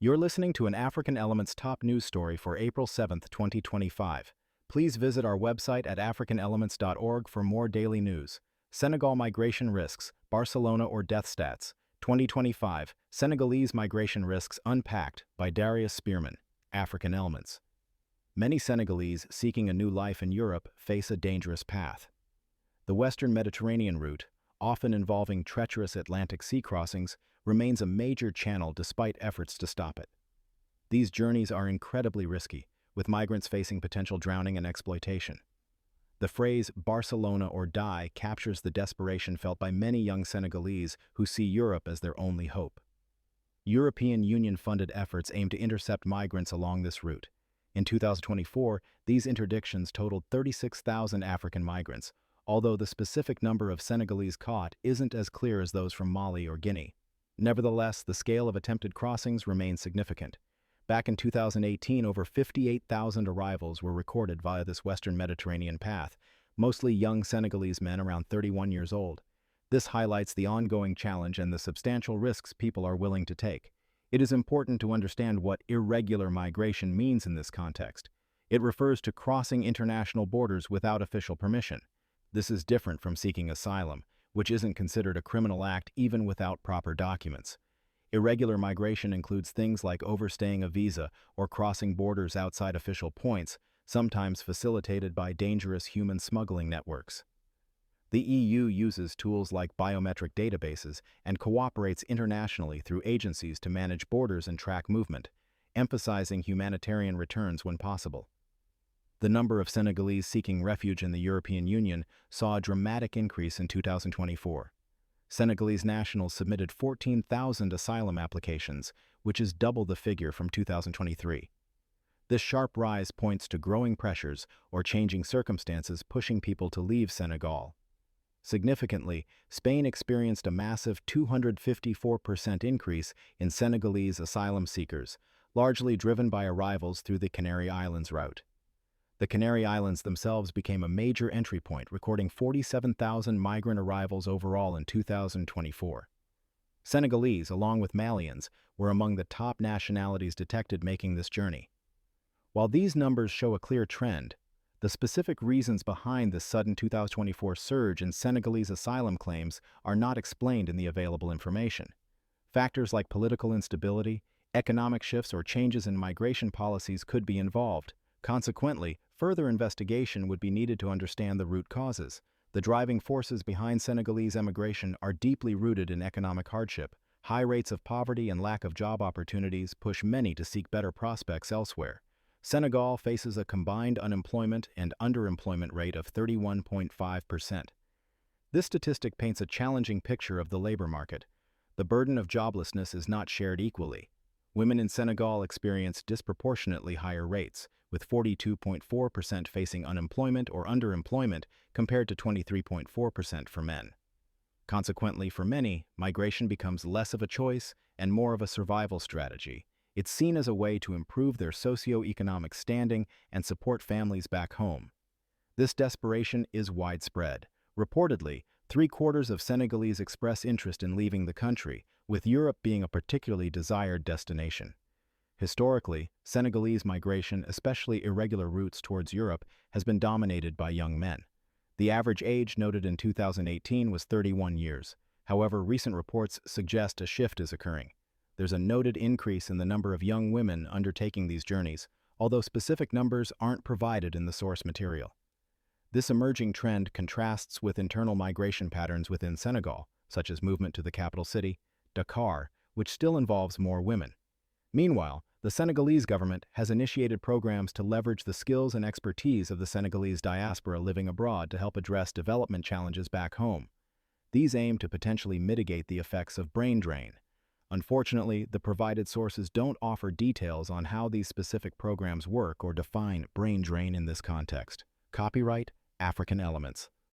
You're listening to an African Elements top news story for April 7th, 2025. Please visit our website at africanelements.org for more daily news. Senegal migration risks, Barcelona or death stats. 2025, Senegalese migration risks unpacked by Darius Spearman, African Elements. Many Senegalese seeking a new life in Europe face a dangerous path. The Western Mediterranean route, often involving treacherous Atlantic sea crossings, remains a major channel despite efforts to stop it. These journeys are incredibly risky, with migrants facing potential drowning and exploitation. The phrase "Barcelona or die" captures the desperation felt by many young Senegalese who see Europe as their only hope. European Union-funded efforts aim to intercept migrants along this route. In 2024, these interdictions totaled 36,000 African migrants, although the specific number of Senegalese caught isn't as clear as those from Mali or Guinea. Nevertheless, the scale of attempted crossings remains significant. Back in 2018, over 58,000 arrivals were recorded via this Western Mediterranean path, mostly young Senegalese men around 31 years old. This highlights the ongoing challenge and the substantial risks people are willing to take. It is important to understand what irregular migration means in this context. It refers to crossing international borders without official permission. This is different from seeking asylum, which isn't considered a criminal act even without proper documents. Irregular migration includes things like overstaying a visa or crossing borders outside official points, sometimes facilitated by dangerous human smuggling networks. The EU uses tools like biometric databases and cooperates internationally through agencies to manage borders and track movement, emphasizing humanitarian returns when possible. The number of Senegalese seeking refuge in the European Union saw a dramatic increase in 2024. Senegalese nationals submitted 14,000 asylum applications, which is double the figure from 2023. This sharp rise points to growing pressures or changing circumstances pushing people to leave Senegal. Significantly, Spain experienced a massive 254% increase in Senegalese asylum seekers, largely driven by arrivals through the Canary Islands route. The Canary Islands themselves became a major entry point, recording 47,000 migrant arrivals overall in 2024. Senegalese, along with Malians, were among the top nationalities detected making this journey. While these numbers show a clear trend, the specific reasons behind this sudden 2024 surge in Senegalese asylum claims are not explained in the available information. Factors like political instability, economic shifts, or changes in migration policies could be involved. Consequently, further investigation would be needed to understand the root causes. The driving forces behind Senegalese emigration are deeply rooted in economic hardship. High rates of poverty and lack of job opportunities push many to seek better prospects elsewhere. Senegal faces a combined unemployment and underemployment rate of 31.5%. This statistic paints a challenging picture of the labor market. The burden of joblessness is not shared equally. Women in Senegal experience disproportionately higher rates, with 42.4% facing unemployment or underemployment compared to 23.4% for men. Consequently, for many, migration becomes less of a choice and more of a survival strategy. It's seen as a way to improve their socio-economic standing and support families back home. This desperation is widespread. Reportedly, 3/4 of Senegalese express interest in leaving the country, with Europe being a particularly desired destination. Historically, Senegalese migration, especially irregular routes towards Europe, has been dominated by young men. The average age noted in 2018 was 31 years. However, recent reports suggest a shift is occurring. There's a noted increase in the number of young women undertaking these journeys, although specific numbers aren't provided in the source material. This emerging trend contrasts with internal migration patterns within Senegal, such as movement to the capital city, Dakar, which still involves more women. Meanwhile, the Senegalese government has initiated programs to leverage the skills and expertise of the Senegalese diaspora living abroad to help address development challenges back home. These aim to potentially mitigate the effects of brain drain. Unfortunately, the provided sources don't offer details on how these specific programs work or define brain drain in this context. Copyright African Elements.